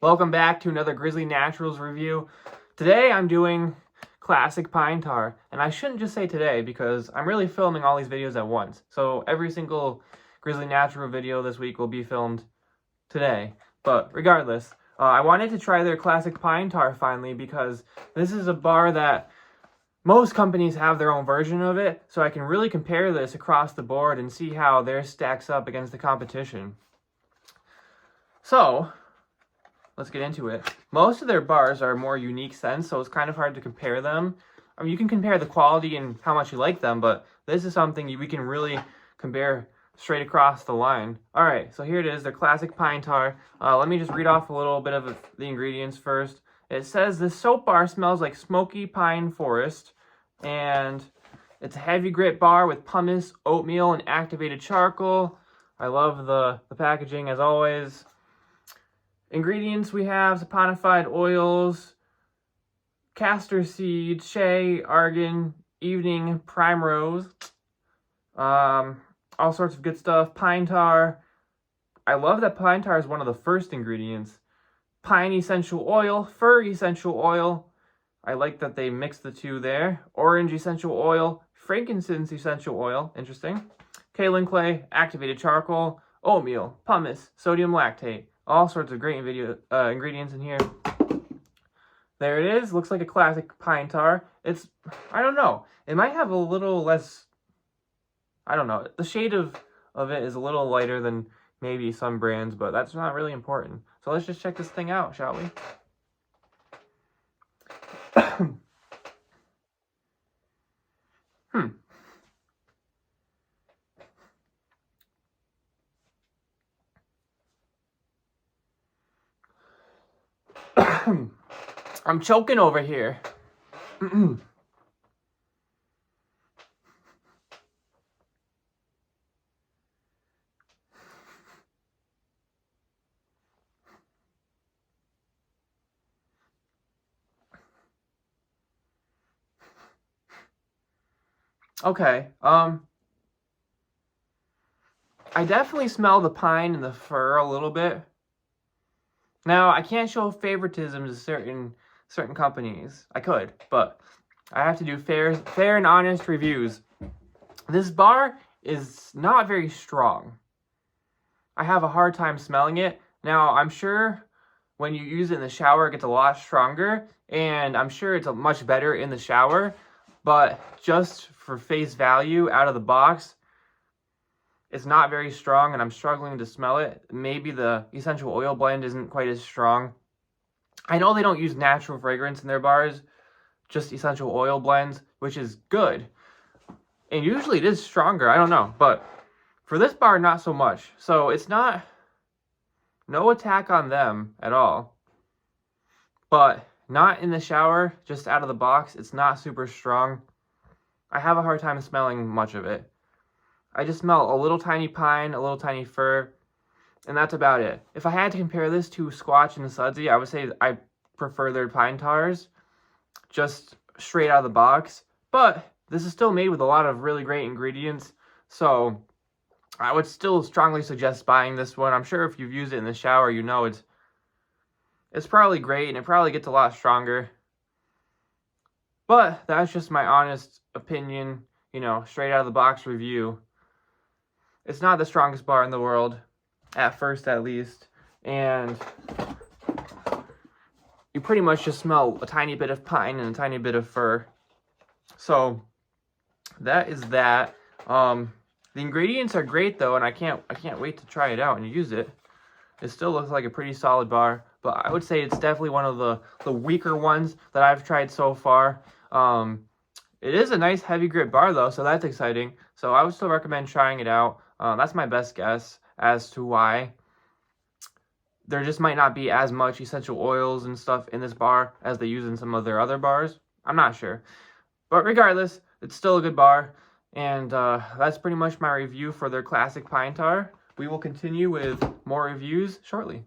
Welcome back to another Grizzly Naturals review. Today I'm doing classic pine tar, and I shouldn't just say today because I'm really filming all these videos at once. So every single Grizzly Natural video this week will be filmed today. But regardless, I wanted to try their classic pine tar finally because this is a bar that most companies have their own version of it, so I can really compare this across the board and see how theirs stacks up against the competition. So let's get into it. Most of their bars are more unique scents, so it's kind of hard to compare them. I mean, you can compare the quality and how much you like them, but this is something we can really compare straight across the line. All right, so here it is, their classic pine tar. Let me just read off a little bit of the ingredients first. It says this soap bar smells like smoky pine forest, and it's a heavy grit bar with pumice, oatmeal, and activated charcoal. I love the packaging as always. Ingredients we have saponified oils, castor seeds, shea, argan, evening primrose, all sorts of good stuff. Pine tar. I love that pine tar is one of the first ingredients. Pine essential oil, fir essential oil. I like that they mix the two there. Orange essential oil, frankincense essential oil. Interesting. Kaolin clay, activated charcoal, oatmeal, pumice, sodium lactate. All sorts of great ingredients in here. There it is. Looks like a classic pine tar. I don't know. It might have a little less, I don't know. The shade of it is a little lighter than maybe some brands, but that's not really important. So let's just check this thing out, shall we? I'm choking over here. Okay, I definitely smell the pine and the fir a little bit. Now, I can't show favoritism to certain companies. I could, but I have to do fair and honest reviews. This bar is not very strong. I have a hard time smelling it. Now, I'm sure when you use it in the shower, it gets a lot stronger, and I'm sure it's much better in the shower, but just for face value out of the box, it's not very strong, and I'm struggling to smell it. Maybe the essential oil blend isn't quite as strong. I know they don't use natural fragrance in their bars, just essential oil blends, which is good. And usually it is stronger, I don't know. But for this bar, not so much. So it's no attack on them at all. But not in the shower, just out of the box, it's not super strong. I have a hard time smelling much of it. I just smell a little tiny pine, a little tiny fir, and that's about it. If I had to compare this to Squatch and Sudsy, I would say I prefer their pine tars, just straight out of the box. But this is still made with a lot of really great ingredients, so I would still strongly suggest buying this one. I'm sure if you've used it in the shower, you know it's probably great, and it probably gets a lot stronger. But that's just my honest opinion, straight out of the box review. It's not the strongest bar in the world, at first at least, and you pretty much just smell a tiny bit of pine and a tiny bit of fir. So that is that. The ingredients are great though, and I can't wait to try it out and use it. It still looks like a pretty solid bar, but I would say it's definitely one of the weaker ones that I've tried so far. It is a nice heavy grit bar though, so that's exciting. So I would still recommend trying it out. That's my best guess as to why. There just might not be as much essential oils and stuff in this bar as they use in some of their other bars. I'm not sure. But regardless, it's still a good bar. And that's pretty much my review for their classic pine tar. We will continue with more reviews shortly.